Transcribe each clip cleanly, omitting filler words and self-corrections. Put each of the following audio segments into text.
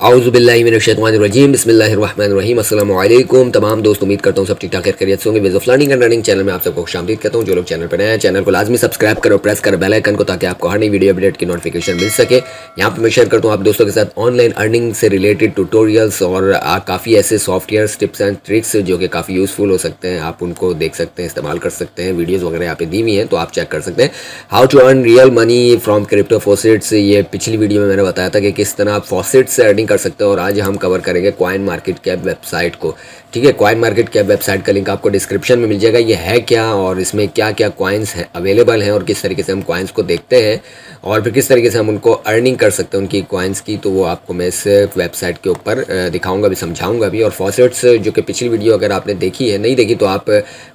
आउज़ुबिल्लाहिमिनश्शैतानिर्रजीम बिस्मिल्लाहिर्रहमानिर्रहीम अस्सलामु अलैकुम तमाम दोस्त, उम्मीद करता हूँ सब ठीक ठाक खैरियत से होंगे। Ways of learning and running channel में आप सबको खुशामदीद कहता हूँ। जो लोग चैनल पर नए हैं चैनल को लाजमी सब्सक्राइब करो, प्रेस करो बेल आइकन को, ताकि आपको हर नई वीडियो अपडेट की नोटिफिकेशन मिल सके। यहाँ पर मैं शेयर करता हूँ आप दोस्तों के साथ ऑनलाइन अर्निंग से रिलेटेड ट्यूटोरियल्स और काफ़ी ऐसे सॉफ्टवेयर टिप्स एंड ट्रिक्स जो कि काफ़ी यूज़फुल हो सकते हैं। आप उनको देख सकते हैं, इस्तेमाल कर सकते हैं। वीडियोज़ वगैरह यहाँ पे दी हुई हैं तो आप चेक कर सकते हैं। How to earn real money from crypto faucets, ये पिछली वीडियो में मैंने बताया था कि किस तरह आप फॉसेट से अर्निंग कर सकते हो, और आज हम कवर करेंगे कॉइन मार्केट कैप वेबसाइट को। ठीक है, कॉइन मार्केट कैप वेबसाइट का लिंक आपको डिस्क्रिप्शन में मिल जाएगा। ये है क्या और इसमें क्या क्या कॉइन्स हैं अवेलेबल हैं, और किस तरीके से हम कॉइन्स को देखते हैं और फिर किस तरीके से हम उनको अर्निंग कर सकते हैं उनकी कॉइन्स की, तो वो आपको मैं इस वेबसाइट के ऊपर दिखाऊंगा भी, समझाऊंगा भी। और फॉसेट्स जो कि पिछली वीडियो अगर आपने देखी है, नहीं देखी तो आप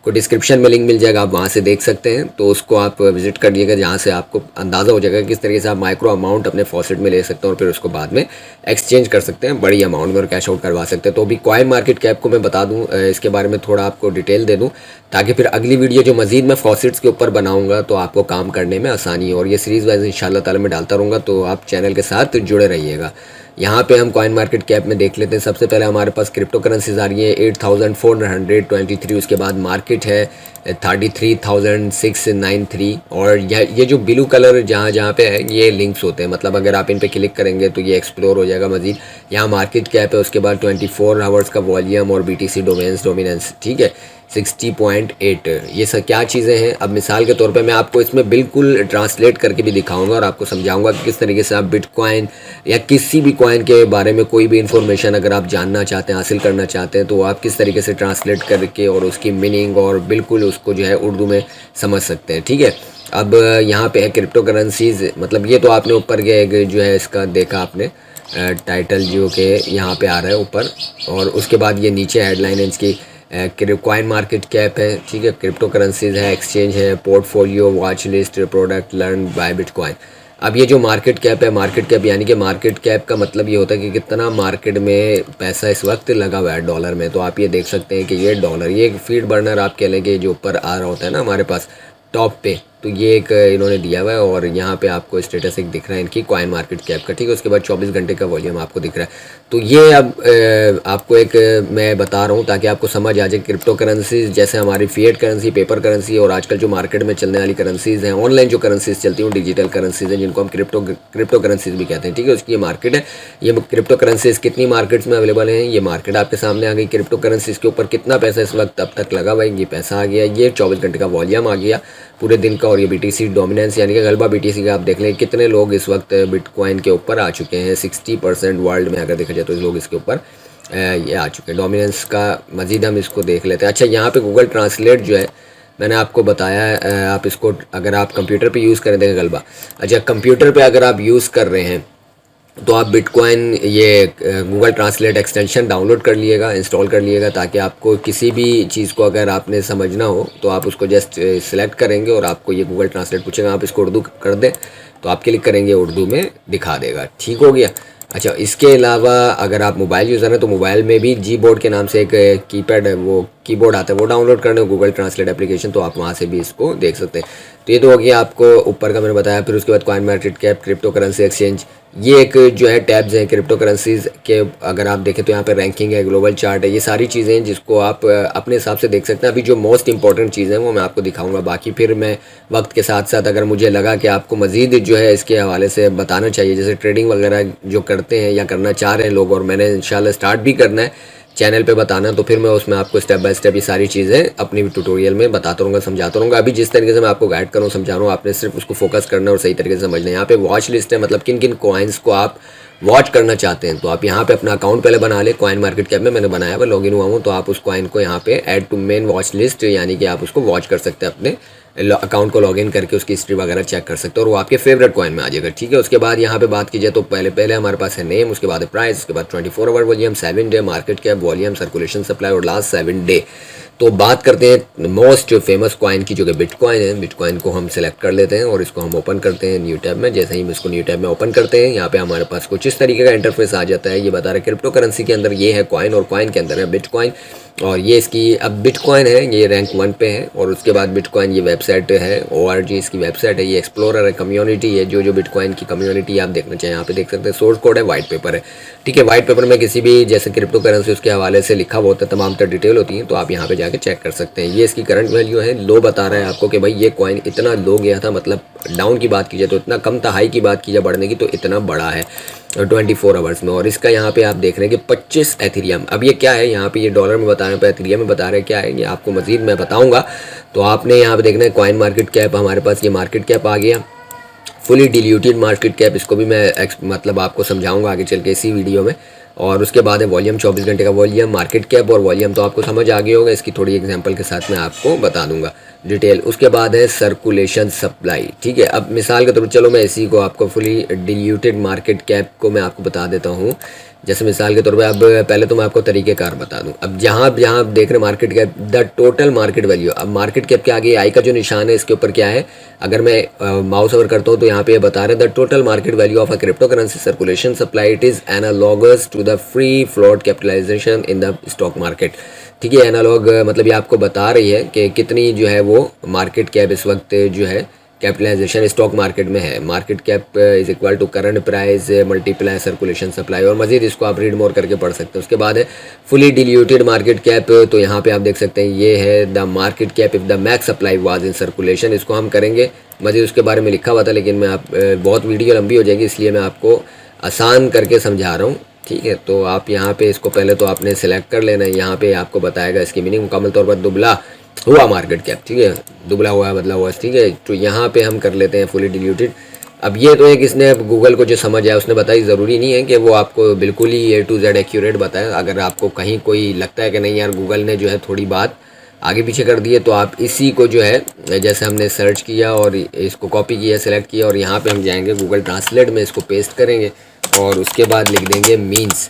को डिस्क्रिप्शन में लिंक मिल जाएगा, आप वहाँ से देख सकते हैं। तो उसको आप विजिट करिएगा, जहाँ से आपको अंदाज़ा हो जाएगा किस तरीके से आप माइक्रो अमाउंट अपने फॉसेट में ले सकते हैं और फिर उसको बाद में एक्सचेंज कर सकते हैं बड़ी अमाउंट में और कैश आउट करवा सकते हैं। तो अभी कॉइन मार्केट कैप को मैं बता दूं, इसके बारे में थोड़ा आपको डिटेल दे दूं, ताकि फिर अगली वीडियो जो मजीद मैं फॉसेट्स के ऊपर बनाऊंगा तो आपको काम करने में आसानी हो। और ये सीरीज़ वाइज इंशाल्लाह ताला मैं डालता रहूँगा, तो आप चैनल के साथ जुड़े रहिएगा। यहाँ पे हम कॉइन मार्केट कैप में देख लेते हैं। सबसे पहले हमारे पास क्रिप्टो करेंसीज आ रही है 8423, उसके बाद मार्केट है 33,693। और ये जो ब्लू कलर जहाँ जहाँ पे है ये लिंक्स होते हैं, मतलब अगर आप इन पे क्लिक करेंगे तो ये एक्सप्लोर हो जाएगा मजीद। यहाँ मार्केट कैप है, उसके बाद 24 आवर्स का वॉल्यूम और BTC डोमिनेंस। ठीक है, 60.8। ये सब क्या चीज़ें हैं, अब मिसाल के तौर पे मैं आपको इसमें बिल्कुल ट्रांसलेट करके भी दिखाऊंगा और आपको समझाऊंगा कि किस तरीके से आप बिटकॉइन या किसी भी कॉइन के बारे में कोई भी इन्फॉर्मेशन अगर आप जानना चाहते हैं, हासिल करना चाहते हैं, तो आप किस तरीके से ट्रांसलेट करके और उसकी मीनिंग और बिल्कुल उसको जो है उर्दू में समझ सकते हैं। ठीक है, अब यहाँ पे है क्रिप्टो करेंसीज़, मतलब ये तो आपने ऊपर के जो है इसका देखा आपने टाइटल जो कि यहाँ पे आ रहा है ऊपर, और उसके बाद ये नीचे हेडलाइन है इसकी कॉइन मार्केट कैप है। ठीक है, क्रिप्टो करेंसीज है, एक्सचेंज है, portfolio, watch list, product, learn by bitcoin. अब ये जो मार्केट कैप है, मार्केट कैप यानी कि मार्केट कैप का मतलब ये होता है कि कितना मार्केट में पैसा इस वक्त लगा हुआ है डॉलर में। तो आप ये देख सकते हैं कि ये डॉलर, ये एक फीड बर्नर आप कह लें कि जो ऊपर आ रहा होता है ना हमारे पास टॉप पे, तो ये एक इन्होंने दिया हुआ है और यहाँ पे आपको स्टेटस एक दिख रहा है इनकी कॉइन मार्केट कैप का। ठीक है, उसके बाद 24 घंटे का वॉल्यूम आपको दिख रहा है। तो ये अब आपको एक मैं बता रहा हूँ ताकि आपको समझ आ जाए। क्रिप्टो करेंसीज जैसे हमारी फिएट करेंसी, पेपर करेंसी और आजकल जो मार्केट में चलने वाली करेंसीज़ हैं, ऑनलाइन जो करेंसीज चलती हैं डिजिटल करेंसीज हैं, जिनको हम क्रिप्टो करेंसीज भी कहते हैं। ठीक है, उसकी ये मार्केट है। ये क्रिप्टो करेंसीज कितनी मार्केट्स में अवेलेबल हैं, ये मार्केट आपके सामने आ गई। क्रिप्टो करेंसीज के ऊपर कितना पैसा इस वक्त अब तक लगा हुआ है, ये पैसा आ गया। ये 24 घंटे का वॉल्यूम आ गया पूरे दिन का। और ये BTC डोमिनेंस यानी कि गलबा BTC का आप देख लें कितने लोग इस वक्त बिटकॉइन के ऊपर आ चुके हैं। 60% वर्ल्ड में अगर देखा जाए तो लोग इसके ऊपर ये आ चुके हैं। डोमिनेंस का मज़ीद हम इसको देख लेते हैं। अच्छा, यहाँ पे गूगल ट्रांसलेट जो है मैंने आपको बताया है, आप इसको अगर आप कंप्यूटर पे यूज़ करें देखें गलबा। अच्छा, कंप्यूटर पे अगर आप यूज़ कर रहे हैं तो आप बिटकॉइन ये गूगल ट्रांसलेट एक्सटेंशन डाउनलोड कर लिएगा, इंस्टॉल कर लिएगा, ताकि आपको किसी भी चीज़ को अगर आपने समझना हो तो आप उसको जस्ट सिलेक्ट करेंगे और आपको ये गूगल ट्रांसलेट पूछेगा, आप इसको उर्दू कर दें तो आप क्लिक करेंगे उर्दू में दिखा देगा। ठीक हो गया। अच्छा, इसके अलावा अगर आप मोबाइल यूज़र हैं तो मोबाइल में भी Gboard के नाम से एक कीपैड वो कीबोर्ड आता है, वो डाउनलोड करने गूगल ट्रांसलेट एप्लीकेशन, तो आप वहाँ से भी इसको देख सकते हैं। तो ये तो हो गया आपको ऊपर का मैंने बताया। फिर उसके बाद coin market cap, crypto currency exchange, ये एक जो है टैब्स हैं क्रिप्टो करेंसीज के। अगर आप देखें तो यहाँ पे रैंकिंग है, ग्लोबल चार्ट है, ये सारी चीज़ें हैं जिसको आप अपने हिसाब से देख सकते हैं। अभी जो मोस्ट इंपॉर्टेंट चीज़ें हैं वो मैं आपको दिखाऊंगा, बाकी फिर मैं वक्त के साथ साथ अगर मुझे लगा कि आपको मज़ीद जो है इसके हवाले से बताना चाहिए, जैसे ट्रेडिंग वगैरह जो करते हैं या करना चाह रहे हैं लोग, और मैंने इंशाल्लाह स्टार्ट भी करना है चैनल पे बताना, तो फिर मैं उसमें आपको स्टेप बाय स्टेप ये सारी चीज़ें अपनी ट्यूटोरियल में बताता रहूँगा, समझाता रहूँगा। अभी जिस तरीके से मैं आपको गाइड कर रहा हूँ, समझा रहा हूँ, आपने सिर्फ उसको फोकस करना है और सही तरीके से समझना है। यहाँ पे वॉच लिस्ट है, मतलब किन किन कॉइन्स को आप वॉच करना चाहते हैं, तो आप यहाँ पे अपना अकाउंट पहले बना ले। कॉइन मार्केट कैप में मैंने बनाया हुआ, लॉगिन हुआ हूँ, तो आप उस कॉइन को यहाँ पे add to main watch list, यानी कि आप उसको वॉच कर सकते हैं अपने अकाउंट को लॉगिन करके, उसकी हिस्ट्री वगैरह चेक कर सकते हो और वो आपके फेवरेट कॉइन में आ जाएगा। ठीक है, उसके बाद यहाँ पे बात की जाए तो पहले हमारे पास है नेम, उसके बाद है प्राइस, उसके बाद 24 hour volume, 7 day market cap, volume, circulation, supply और लास्ट 7 डे। तो बात करते हैं मोस्ट फेमस कॉइन की, जो कि बिटकॉइन है। बिटकॉइन को हम सेलेक्ट कर लेते हैं और इसको हम ओपन करते हैं न्यू टैब में। जैसे ही हम इसको न्यू टैब में ओपन करते हैं, यहाँ पे हमारे पास कुछ इस तरीके का इंटरफेस आ जाता है। ये बता रहा है क्रिप्टो करेंसी के अंदर ये है कॉइन और कॉइन के अंदर है बिटकॉइन। और ये इसकी अब बिटकॉइन है, ये रैंक 1 पे है। और उसके बाद बिटकॉइन ये वेबसाइट है, ORG इसकी वेबसाइट है, ये एक्सप्लोरर है, कम्युनिटी है, जो बिटकॉइन की कम्युनिटी आप देखना चाहिए यहाँ पे देख सकते हैं। सोर्स कोड है, वाइट पेपर है, ठीक है। वाइट पेपर में किसी भी जैसे क्रिप्टो करेंसी उसके हवाले से लिखा हुआ होता है, तमाम तर डिटेल होती है, तो आप यहाँ पे जाके चेक कर सकते हैं। ये इसकी करंट वैल्यू है, लो बता रहा है आपको कि भाई ये कॉइन इतना लो गया था, मतलब डाउन की बात की जाए तो इतना कम था, हाई की बात की जाए बढ़ने की तो इतना बड़ा है 24 आवर्स में। और इसका यहाँ पे आप देख रहे हैं कि 25 एथेरियम। अब ये क्या है, यहाँ पे ये डॉलर में बता रहे हैं, एथेरियम में बता रहे हैं क्या है, ये आपको मजीद मैं बताऊंगा। तो आपने यहाँ पे देखना है कॉइन मार्केट कैप, हमारे पास ये मार्केट कैप आ गया, फुली डिल्यूटेड मार्केट कैप, इसको भी मैं मतलब आपको समझाऊंगा आगे चल के इसी वीडियो में। और उसके बाद है वॉल्यूम, 24 घंटे का वॉल्यूम, मार्केट कैप और वॉल्यूम तो आपको समझ आ गया होगा, इसकी थोड़ी एग्जांपल के साथ मैं आपको बता दूंगा डिटेल। उसके बाद है सर्कुलेशन सप्लाई, ठीक है। अब मिसाल के तौर पर चलो मैं इसी को आपको फुली डिल्यूटेड मार्केट कैप को मैं आपको बता देता हूँ। जैसे मिसाल के तौर पे अब पहले तो मैं आपको तरीक़ेकार बता दूं। अब जहाँ आप देख रहे हैं market cap, the total market value. अब मार्केट कैप के आगे आई का जो निशान है इसके ऊपर क्या है, अगर मैं माउस ओवर करता हूँ तो यहाँ पे बता रहे हैं the total market value of a crypto currency circulation supply, it is analogous to the free float capitalisation in the stock market, ठीक है। एनालॉग मतलब ये आपको बता रही है कि कितनी जो है वो मार्केट कैप इस वक्त जो है कैपिटलाइजेशन स्टॉक मार्केट में है। Market cap is equal to current price multiply circulation supply, और मजीद इसको आप रीड मोर करके पढ़ सकते हैं। उसके बाद है फुली डिल्यूटेड मार्केट कैप, तो यहाँ पे आप देख सकते हैं ये है the market cap if the max supply was in circulation. इसको हम करेंगे मजीद, उसके बारे में लिखा हुआ था लेकिन मैं आप बहुत वीडियो लंबी हो जाएगी इसलिए मैं आपको आसान करके समझा रहा हूँ, ठीक है। तो आप यहाँ पे इसको पहले तो आपने सेलेक्ट कर लेना है, यहाँ पे आपको बताएगा इसकी मीनिंग मुकम्मल तौर पर दुबला हुआ मार्केट कैप, ठीक है, दुबला हुआ बदला हुआ, ठीक है। तो यहाँ पे हम कर लेते हैं फुली डिल्यूटेड। अब ये तो एक इसने गूगल को जो समझ आया उसने बताई, ज़रूरी नहीं है कि वो आपको बिल्कुल ही A to Z एक्यूरेट बताए। अगर आपको कहीं कोई लगता है कि नहीं यार गूगल ने जो है थोड़ी बात आगे पीछे कर दी है, तो आप इसी को जो है जैसे हमने सर्च किया और इसको कॉपी किया, सेलेक्ट किया और यहाँ पे हम जाएंगे गूगल ट्रांसलेट में, इसको पेस्ट करेंगे और उसके बाद लिख देंगे मीन्स,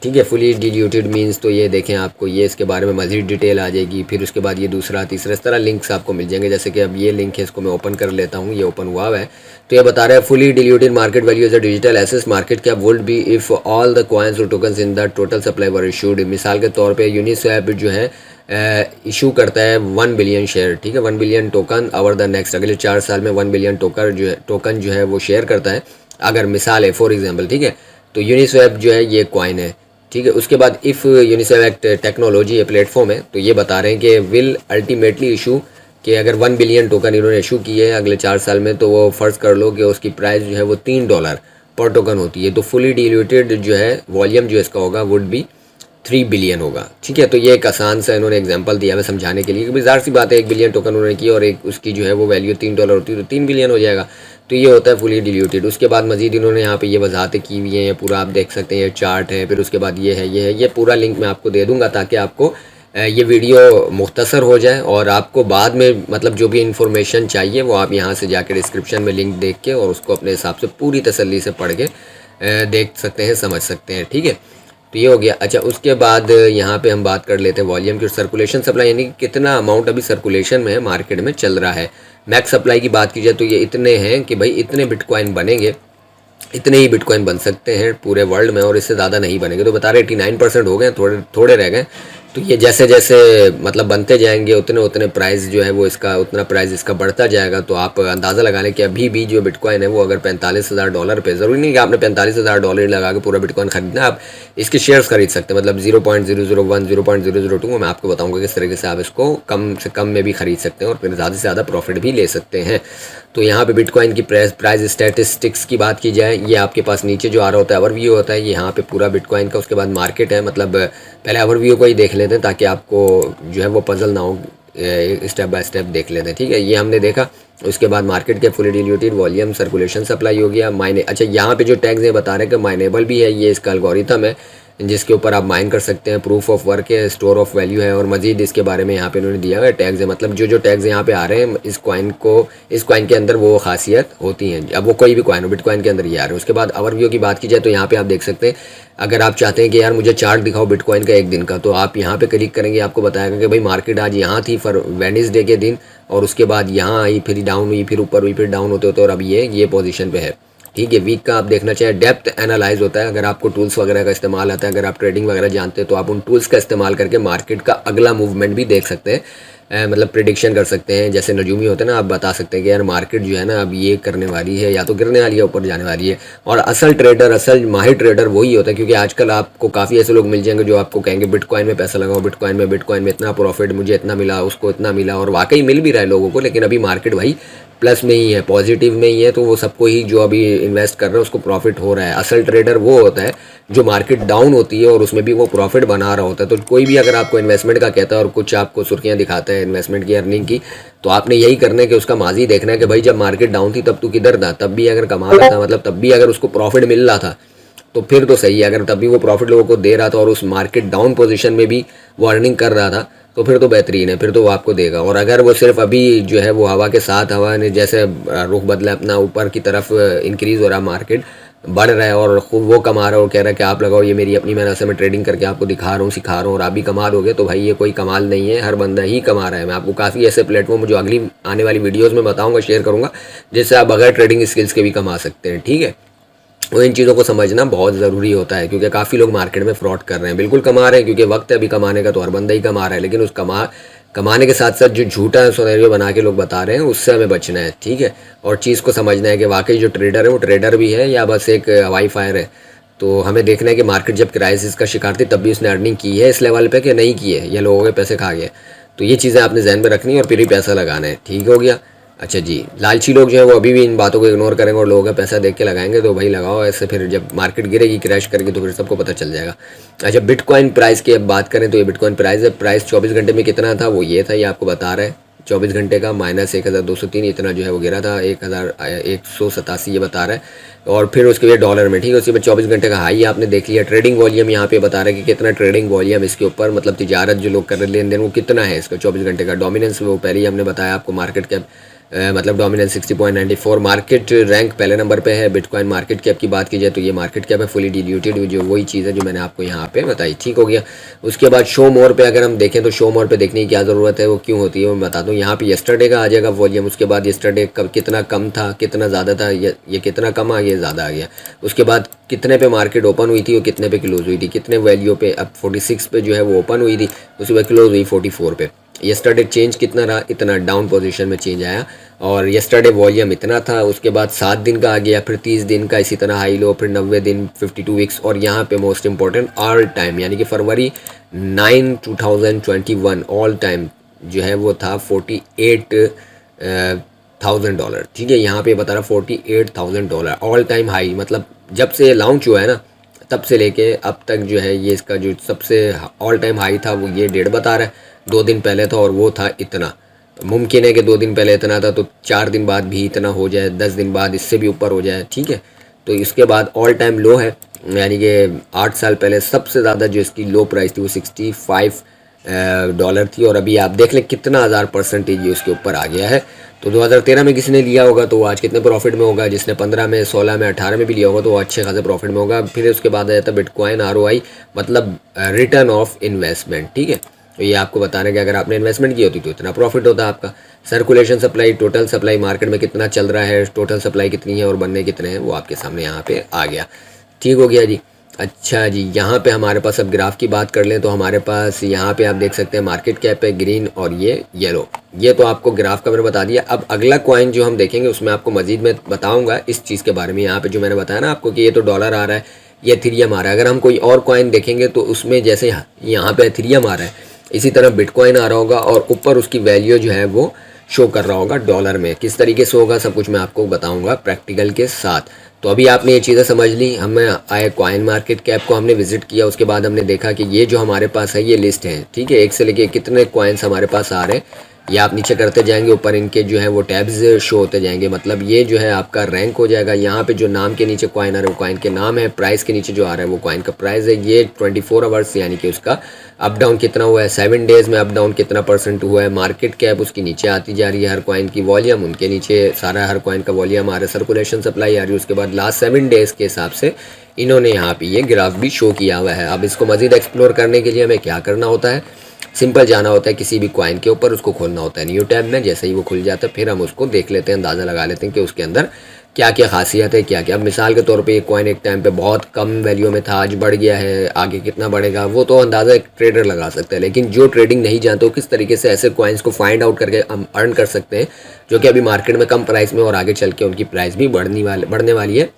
ठीक है, फुली डिल्यूटेड मीन्स। तो ये देखें आपको ये इसके बारे में मज़ीद डिटेल आ जाएगी। फिर उसके बाद ये दूसरा तीसरा इस तरह लिंक्स आपको मिल जाएंगे। जैसे कि अब ये लिंक है, इसको मैं ओपन कर लेता हूँ, ये ओपन हुआ है। तो ये बता रहा है fully diluted market value is a digital एसेस market cap would be if all the coins और tokens in the total supply were issued. मिसाल के तौर पर यूनिस्वैप जो है इशू करता है 1 बिलियन शेयर, ठीक है, 1 billion token over the next, अगले 4 साल में 1 बिलियन टोकन जो है वो शेयर करता है। अगर मिसाल है फॉर एग्जाम्पल, ठीक है, तो यूनिस्वैप जो है ये कॉइन है, ठीक है। उसके बाद इफ़ यूनिस्वैप टेक्नोलॉजी प्लेटफॉर्म है, तो ये बता रहे हैं कि विल अल्टीमेटली इशू, कि अगर 1 बिलियन टोकन इन्होंने इशू किए हैं अगले 4 साल में, तो वो फ़र्ज़ कर लो कि उसकी प्राइस जो है वो $3 पर टोकन होती है। तो फुली डिल्यूटेड जो है वॉल्यूम जो इसका होगा वुड बी 3 बिलियन होगा, ठीक है। तो ये एक आसान सा इन्होंने एग्जांपल दिया है समझाने के लिए, क्योंकि ज़ाहिर सी बात है 1 बिलियन टोकन उन्होंने की और एक उसकी जो है वो वैल्यू $3 होती है, तो 3 बिलियन हो जाएगा। तो ये होता है फुली डिल्यूटेड। उसके बाद मजीद इन्होंने यहाँ पे ये वजाहतें की हुई हैं, ये पूरा आप देख सकते हैं, ये चार्ट है, फिर उसके बाद ये है, ये पूरा लिंक मैं आपको दे दूँगा ताकि आपको ये वीडियो मुख्तसर हो जाए और आपको बाद में मतलब जो भी इंफॉर्मेशन चाहिए वो आप यहाँ से जाकर डिस्क्रिप्शन में लिंक देख के और उसको अपने हिसाब से पूरी तसल्ली से पढ़ के देख सकते हैं, समझ सकते हैं, ठीक है। तो ये हो गया। अच्छा, उसके बाद यहाँ पे हम बात कर लेते हैं वॉल्यूम की, सर्कुलेशन सप्लाई, यानी कि कितना अमाउंट अभी सर्कुलेशन में है, मार्केट में चल रहा है। मैक्स सप्लाई की बात की जाए तो ये इतने हैं कि भाई इतने बिटकॉइन बनेंगे, इतने ही बिटकॉइन बन सकते हैं पूरे वर्ल्ड में और इससे ज़्यादा नहीं बनेंगे। तो बता रहे 89% हो गए, थोड़े रह गए। तो ये जैसे जैसे मतलब बनते जाएंगे उतने उतने प्राइस जो है वो इसका उतना प्राइस इसका बढ़ता जाएगा। तो आप अंदाज़ा लगा लें कि अभी भी जो बिटकॉइन है वो अगर $45,000 पे, ज़रूरी नहीं कि आपने $45,000 लगा के पूरा बिटकॉइन खरीदना, आप इसके शेयर्स खरीद सकते हैं। मतलब 0.001 0.002 मैं आपको बताऊंगा किस तरीके से आप इसको कम से कम में भी खरीद सकते हैं और फिर ज़्यादा से ज़्यादा प्रॉफिट भी ले सकते हैं। तो यहाँ पे बिटकॉइन की प्राइस स्टैटिस्टिक्स की बात की जाए, ये आपके पास नीचे जो आ रहा होता है ओवरव्यू होता है, यहाँ पे पूरा बिटकॉइन का। उसके बाद मार्केट है, मतलब पहले ओवरव्यू को ही देख लेते हैं ताकि आपको जो है वो पजल ना हो, स्टेप बाय स्टेप देख लेते हैं, ठीक है। ये हमने देखा। उसके बाद मार्केट के fully diluted volume circulation supply हो गया, माइने। अच्छा, यहाँ पे जो टैग्स हैं बता रहे हैं कि माइनेबल भी है, ये इसका एल्गोरिथम है जिसके ऊपर आप माइन कर सकते हैं, प्रूफ ऑफ वर्क है, स्टोर ऑफ वैल्यू है और मजीद इसके बारे में यहाँ पे इन्होंने दिया हुआ है टैग्स है। मतलब जो टैग्स यहाँ पे आ रहे हैं इस कॉइन के अंदर वो खासियत होती हैं। अब वो कोई भी कॉइन हो, बिटकॉइन के अंदर ये आ रहे हैं। उसके बाद ओवरव्यू की बात की जाए तो यहाँ पे आप देख सकते हैं, अगर आप चाहते हैं कि यार मुझे चार्ट दिखाओ बिटकॉइन का एक दिन का, तो आप यहाँ पे क्लिक करेंगे, आपको बताएगा कि भाई मार्केट आज यहाँ थी वेडनेसडे के दिन और उसके बाद यहाँ आई, फिर डाउन हुई, फिर ऊपर हुई, फिर डाउन होते होते और अब ये पोजीशन पे है, ठीक है। वीक का आप देखना चाहिए। डेप्थ एनालाइज होता है, अगर आपको टूल्स वगैरह का इस्तेमाल आता है, अगर आप ट्रेडिंग वगैरह जानते हैं तो आप उन टूल्स का इस्तेमाल करके मार्केट का अगला मूवमेंट भी देख सकते हैं। मतलब प्रिडिक्शन कर सकते हैं। जैसे नजूमी होते हैं ना, आप बता सकते हैं कि यार मार्केट जो है ना अब ये करने वाली है, या तो गिरने वाली है, ऊपर जाने वाली है। और असल ट्रेडर, असल माहिर ट्रेडर वही होता है, क्योंकि आजकल आपको काफ़ी ऐसे लोग मिल जाएंगे जो आपको कहेंगे बिटकॉइन में पैसा लगाओ, बिटकॉइन में इतना प्रॉफिट, मुझे इतना मिला, उसको इतना मिला, और वाकई मिल भी रहा है लोगों को। लेकिन अभी मार्केट भाई प्लस में ही है, पॉजिटिव में ही है, तो वो सबको ही जो अभी इन्वेस्ट कर रहे हैं उसको प्रॉफिट हो रहा है। असल ट्रेडर वो होता है जो मार्केट डाउन होती है और उसमें भी वो प्रॉफिट बना रहा होता है। तो कोई भी अगर आपको इन्वेस्टमेंट का कहता है और कुछ आपको सुर्खियां दिखाता है इन्वेस्टमेंट की, अर्निंग की, तो आपने यही करना है कि उसका माजी देखना है कि भाई जब मार्केट डाउन थी तब तू किधर था, तब भी अगर कमा रहा था, मतलब तब भी अगर उसको प्रॉफिट मिल रहा था तो फिर तो सही है। अगर तभी वो प्रॉफिट लोगों को दे रहा था और उस मार्केट डाउन पोजीशन में भी वो अर्निंग कर रहा था तो फिर तो बेहतरीन है, फिर तो वो आपको देगा। और अगर वो सिर्फ अभी जो है वो हवा के साथ, हवा ने जैसे रुख बदला अपना ऊपर की तरफ इंक्रीज़ हो रहा है, मार्केट बढ़ रहा है और खूब वो कमा रहा है और कह रहा है कि आप लगाओ, ये मेरी अपनी मेहनत से मैं ट्रेडिंग करके आपको दिखा रहा हूँ, सिखा रहा हूँ और आप भी कमा दोगे, तो भाई ये कोई कमाल नहीं है, हर बंदा ही कमा रहा है। मैं आपको काफ़ी ऐसे प्लेटफॉर्म जो अगली आने वाली वीडियोज़ में बताऊँगा, शेयर करूँगा, जिससे आप बगैर ट्रेडिंग स्किल्स के भी कमा सकते हैं। ठीक है, तो इन चीज़ों को समझना बहुत ज़रूरी होता है, क्योंकि काफ़ी लोग मार्केट में फ्रॉड कर रहे हैं। बिल्कुल कमा रहे हैं क्योंकि वक्त है अभी कमाने का, तो हर बंदा ही कमा रहा है, लेकिन उस कमाने के साथ साथ जो झूठा सिनेरियो बना के लोग बता रहे हैं उससे हमें बचना है। ठीक है, और चीज़ को समझना है कि वाकई जो ट्रेडर है वो ट्रेडर भी है या बस एक हवाई फायर है। तो हमें देखना है कि मार्केट जब क्राइसिस का शिकार थी तब भी उसने अर्निंग की है इस लेवल पे कि नहीं की है, या लोगों के पैसे खा गए। तो ये चीज़ें आपने जहन में रखनी है और फिर ही पैसा लगाना है। ठीक हो गया। अच्छा जी, लालची लोग जो है वो अभी भी इन बातों को इग्नोर करेंगे और लोगों का पैसा देख के लगाएंगे, तो भाई लगाओ ऐसे, फिर जब मार्केट गिरेगी, क्रैश करेगी, तो फिर सबको पता चल जाएगा। अच्छा, बिटकॉइन प्राइस की अब बात करें तो ये बिटकॉइन प्राइस है, प्राइस 24 घंटे में कितना था वो ये था, ये आपको बता रहा है। 24 घंटे का -1203 इतना जो है वो गिरा था, 1187 ये बता रहा है। और फिर उसके बाद डॉलर में, ठीक है, उसके बाद 24 घंटे का हाई आपने देख लिया। ट्रेडिंग वॉल्यूम यहाँ पे बता रहा है कि कितना ट्रेडिंग वॉल्यूम इसके ऊपर, मतलब तिजारत जो लोग कर रहे हैं, लेन देन, वो कितना है इसका 24 घंटे का। डोमिनेंस वो पहले ही हमने बताया आपको, मार्केट कैप मतलब डोमिनेंस 60.94, मार्केट रैंक पहले नंबर पे है। बिटकॉइन मार्केट कैप की बात की जाए तो ये मार्केट कैप है फुली डिल्यूटेड, जो वही चीज़ है जो मैंने आपको यहाँ पे बताई। ठीक हो गया। उसके बाद शो मोर पे अगर हम देखें तो शो मोर पे देखने की क्या ज़रूरत है, वो क्यों होती है, मैं बता दूँ। यहाँ पे यस्टरडे का आ जाएगा वॉल्यूम, उसके बाद यस्टरडे कब कितना कम था, कितना ज़्यादा था, ये कितना कम आ गया, ज़्यादा आ गया। उसके बाद कितने पे मार्केट ओपन हुई थी और कितने पे क्लोज हुई थी, कितने वैल्यू पे, अब 46 पे जो है वो ओपन हुई थी, उसके बाद क्लोज हुई 44 पे। यस्टरडे चेंज कितना रहा, इतना डाउन पोजीशन में चेंज आया, और यस्टरडे वॉल्यूम इतना था। उसके बाद 7 दिन का आ गया, फिर 30 दिन का इसी तरह हाई लो, फिर 90 दिन, 52 वीक्स, और यहाँ पे मोस्ट इंपॉर्टेंट ऑल टाइम, यानी कि फरवरी 9 2021 ऑल टाइम जो है वो था $48,000। ठीक है, यहाँ पे बता रहा $48,000 ऑल टाइम हाई, मतलब जब से लॉन्च हुआ है ना तब से लेके अब तक जो है ये इसका जो सबसे ऑल टाइम हाई था वो ये डेट बता रहा है। 2 दिन पहले था और वो था इतना। मुमकिन है कि 2 दिन पहले इतना था तो 4 दिन बाद भी इतना हो जाए, 10 दिन बाद इससे भी ऊपर हो जाए। ठीक है, तो इसके बाद ऑल टाइम लो है, यानी कि 8 साल पहले सबसे ज़्यादा जो इसकी लो प्राइस थी वो $65 थी, और अभी आप देख लें कितना % ये उसके ऊपर आ गया है। तो 2013 में किसी ने लिया होगा तो वो आज कितने प्रॉफिट में होगा, जिसने 15 में, 16 में, 18 में भी लिया होगा तो वो अच्छे खासे प्रॉफिट में होगा। फिर उसके बाद आ जाता है बिटकॉइन ROI, मतलब रिटर्न ऑफ इन्वेस्टमेंट। ठीक है, तो ये आपको बता रहे हैं कि अगर आपने इन्वेस्टमेंट की होती तो इतना प्रॉफिट होता है आपका। Circulation supply, total supply market में कितना चल रहा है, टोटल सप्लाई कितनी है और बनने कितने हैं, वो आपके सामने यहाँ पे आ गया। ठीक हो गया जी। अच्छा जी, यहाँ पे हमारे पास अब ग्राफ की बात कर लें तो हमारे पास यहाँ पे आप देख सकते हैं मार्केट कैप है ग्रीन और ये येलो, ये तो आपको ग्राफ का मैंने बता दिया। अब अगला कॉइन जो हम देखेंगे उसमें आपको मजीद मैं बताऊंगा इस चीज़ के बारे में। यहाँ पे जो मैंने बताया ना आपको कि ये तो डॉलर आ रहा है, ये एथेरियम आ रहा है। अगर हम कोई और कॉइन देखेंगे तो उसमें जैसे यहाँ पे एथेरियम आ रहा है, इसी तरह बिटकॉइन आ रहा होगा और ऊपर उसकी वैल्यू जो है वो शो कर रहा होगा डॉलर में। किस तरीके से होगा सब कुछ मैं आपको बताऊंगा प्रैक्टिकल के साथ। तो अभी आपने ये चीज़ें समझ ली, हमें आए कॉइन मार्केट कैप को हमने विजिट किया, उसके बाद हमने देखा कि ये जो हमारे पास है ये लिस्ट है। ठीक है, एक से लेके कितने कॉइन्स हमारे पास आ रहे हैं, ये आप नीचे करते जाएंगे, ऊपर इनके जो है वो टैब्स शो होते जाएंगे, मतलब ये जो है आपका रैंक हो जाएगा। यहाँ पे जो नाम के नीचे कॉइन आ रहा है वो कॉइन के नाम है, प्राइस के नीचे जो आ रहा है वो कॉइन का प्राइस है। ये 24 आवर्स यानी कि उसका अप डाउन कितना हुआ है, 7 डेज़ में अप डाउन कितना % हुआ है। मार्केट कैप उसकी नीचे आती जा रही है, हर कॉइन की वॉल्यूम उनके नीचे, सारा हर कॉइन का वॉल्यूम आ रहा है। सर्कुलेशन सप्लाई आ रही है, उसके बाद लास्ट 7 डेज़ के हिसाब से इन्होंने यहाँ पे ये ग्राफ भी शो किया हुआ है। अब इसको मज़ीद एक्सप्लोर करने के लिए हमें क्या करना होता है, सिंपल जाना होता है किसी भी कॉइन के ऊपर, उसको खोलना होता है न्यू टैब में। जैसे ही वो खुल जाता है फिर हम उसको देख लेते हैं, अंदाज़ा लगा लेते हैं कि उसके अंदर क्या क्या खासियत है, क्या क्या। अब मिसाल के तौर पे ये कॉइन एक टाइम पे बहुत कम वैल्यू में था, आज बढ़ गया है, आगे कितना बढ़ेगा वो तो अंदाज़ा एक ट्रेडर लगा सकता है। लेकिन जो ट्रेडिंग नहीं जानते वो किस तरीके से ऐसे कॉइन्स को फाइंड आउट करके हम अर्न कर सकते हैं, जो कि अभी मार्केट में कम प्राइस में और आगे चल के उनकी प्राइस भी बढ़ने वाली है,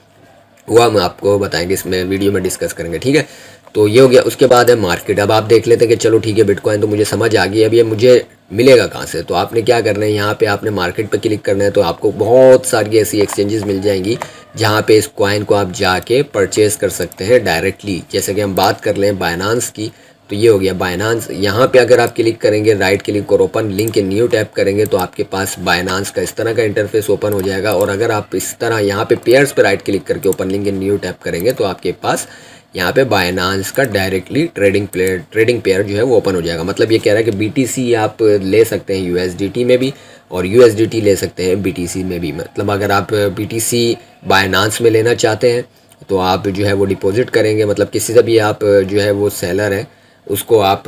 वो हम आपको बताएंगे, इसमें वीडियो में डिस्कस करेंगे, ठीक है। तो ये हो गया। उसके बाद है मार्केट। अब आप देख लेते हैं कि चलो ठीक है, बिटकॉइन तो मुझे समझ आ गई, अब ये मुझे मिलेगा कहाँ से। तो आपने क्या करना है, यहाँ पे आपने मार्केट पे क्लिक करना है, तो आपको बहुत सारी ऐसी एक्सचेंजेस मिल जाएंगी जहाँ पे इस कॉइन को आप जाके परचेज़ कर सकते हैं डायरेक्टली। जैसे कि हम बात कर लें बाइनांस की, तो ये हो गया बाइनांस। यहाँ पे अगर आप क्लिक करेंगे, राइट क्लिक और open link in new tap करेंगे, तो आपके पास बाइनांस का इस तरह का इंटरफेस ओपन हो जाएगा। और अगर आप इस तरह यहाँ पे पेयर्स पे राइट क्लिक करके open link in new tap करेंगे, तो आपके पास यहाँ पे बाइनांस का डायरेक्टली ट्रेडिंग पेयर जो है वो ओपन हो जाएगा। मतलब ये कह रहा है कि BTC आप ले सकते हैं USDT में भी, और USDT ले सकते हैं BTC में भी। मतलब अगर आप BTC बाइनांस में लेना चाहते हैं तो आप जो है वो डिपॉजिट करेंगे, मतलब किसी से भी आप जो है वो सेलर है उसको आप